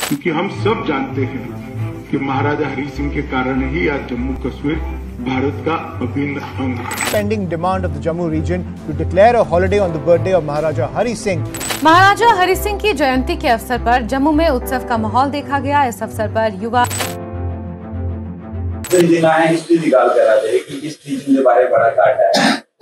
क्योंकि हम सब जानते हैं कि महाराजा हरि सिंह के कारण ही आज जम्मू कश्मीर भारत का अभिन्न अंग है। Pending demand of the Jammu region to declare a holiday on the birthday of Maharaja Hari Singh. महाराजा हरि सिंह की जयंती के अवसर पर जम्मू में उत्सव का माहौल देखा गया। इस अवसर पर युवा हिस्ट्री निकाल कर आ जाए कि इस चीज के बारे में बड़ा घाटा है।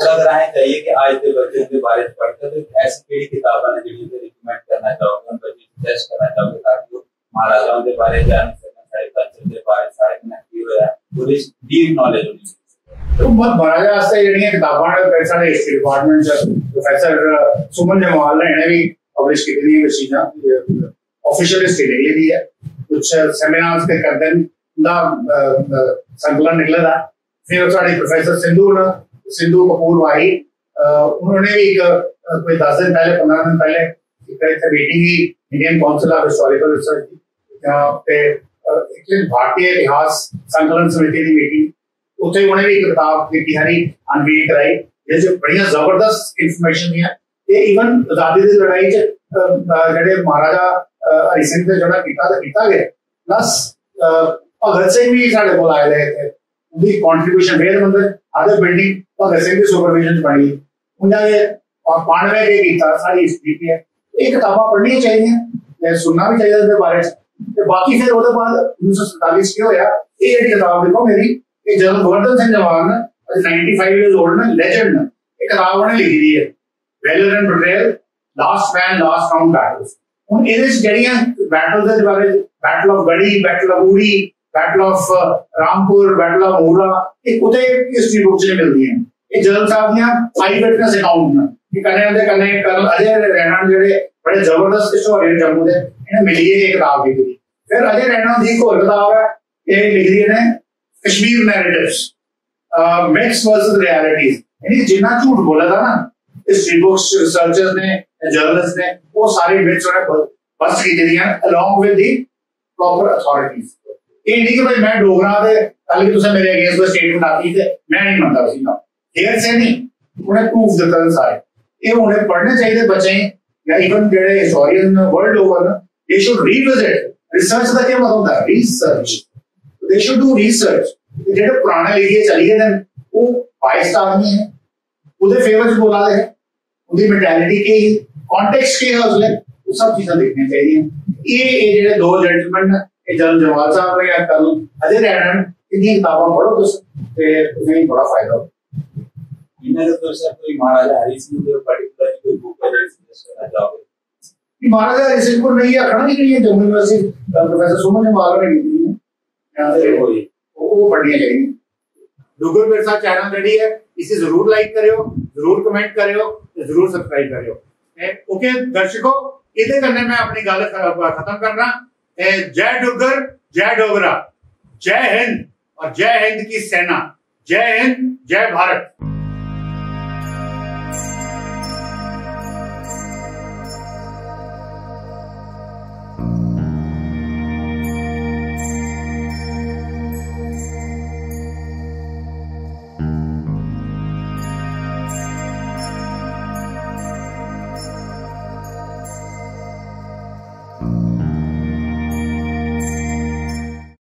अगर आए चाहिए कि आज के बच्चों के बारे में पढ़ते तो ऐसी केड़ी किताबां ने जेडी ते रिकमेंड करना चाहोगे, उन पर सजेस्ट करना चाहोगे ताकि वो महाराजाओं के बारे में जान सकें, सारे कल्चर के बारे में सारे कनेक्ट होया पूरी डीप नॉलेज होनी चाहिए। तो महाराजा से जेडी किताबां ने सारे हिस्ट्री डिपार्टमेंट प्रोफेसर सुमन जमाल ने इन्हें भी पब्लिश की थी चीज़ां ऑफिशियल हिस्ट्री निकली दी है, कुछ सेमिनार्स के करते हैं ना संकलन निकला था। फिर साढ़े प्रोफेसर सिंधु कपूर वाही उन्होंने भी कोई 10 दिन पहले 15 दिन पहले एक meeting he Indian council of historical research की भारतीय इतिहास संकलन समिति की मीटिंग उत्थे उन्हें भी एक किताब की हरी अनवील कराई जिस बड़िया जबरदस्त इंफॉर्मेशन दिया। ये इवन आजादी की लड़ाई जेडे महाराजा हरि सिंह ने जोड़ा किया गया प्लस भगत सिंह भी साढ़े को आए थे, उनकी कॉन्ट्रीब्यूशन वेद मंदिर आधे बिल्डिंग भगत सिंह की सुपरविजन बनी उन्होंने और 92 के किया सारी हिस्ट्री की है। ये किताबां पढ़नी चाहिए, सुनना भी चाहिए इसके बारे में। बाकी फिर उसके बाद 1947 के होया ये किताब देखो मेरी ये जनरल गोवर्धन सिंह जवान 95 इयर्स ओल्ड ने लेजेंड ये किताब उन्होंने लिखी दी है valour and betrayal last man last round battles. हुन ਇਹਦੇ ਚ ਜਿਹੜੀਆਂ बैटल्स ਦੇ ਬਾਰੇ battle of Gadhi, battle of Uri, battle of Rampur, battle of Mora एक उते हिस्ट्री बुक च मिलदी है। ये जनरल साहब दियां आई विटनेस अकाउंट ने ये कन्ने कर्नल अजय रैना जेडे बड़े जबरदस्त हिस्टोरियन जम्मू दे इन्हें मिली है एक किताब लिखी दी। फिर अजय रैना दी एक और किताब है ये लिख दी ने Kashmir narratives myths versus realities, यानी जिन्ना झूठ बोला था ना हिस्ट्री बुक्स रिसर्चर्स ने जर्नलिस्ट ने वो सारे मिथ्स उन्हें बस्ट की दी along with the proper authorities। ये नहीं कि भाई मैं डोगरा दे कल की तुसे मेरे अगेंस्ट कोई स्टेटमेंट आती थे मैं नहीं मानता उसी का देर से नहीं उन्हें प्रूफ देता है सारे। ये उन्हें पढ़ने चाहिए बच्चे या इवन जेडे historian world over they should revisit research का क्या मतलब होता है research, they should do research. जेडे पुराने लिखिए चलिए थे वो बाइस्ड आदमी है उधर फेवर बोला है उनकी मेंटालिटी के कॉन्टेक्स्ट के है उसने वो सब चीजें देखनी चाहिए। ये जेडे दो जेंटलमैन जनरल जवाल साहब ने या कल अजय रैना इन्हीं किताबां पढ़ो तुम्हें बड़ा फायदा हो। इन्हें तो सर कोई महाराजा हरि सिंह के पर्टिकुलर कोई बुक है सजेस्ट करना चाहोगे? महाराजा हरि सिंह को नहीं अखड़ा नहीं है जम्मू यूनिवर्सिटी प्रोफेसर सुमन जमाल ने लिखी है वो पढ़नी चाहिए। डुगर बिरसा चैनल रेडी है, इसे जरूर लाइक करियो, जरूर कमेंट करियो, जरूर सब्सक्राइब करियो। ओके दर्शकों इधे करने मैं अपनी गल खत्म करना। जय डुग्गर, जय डोगरा, जय हिंद और जय हिंद की सेना, जय हिंद, जय भारत।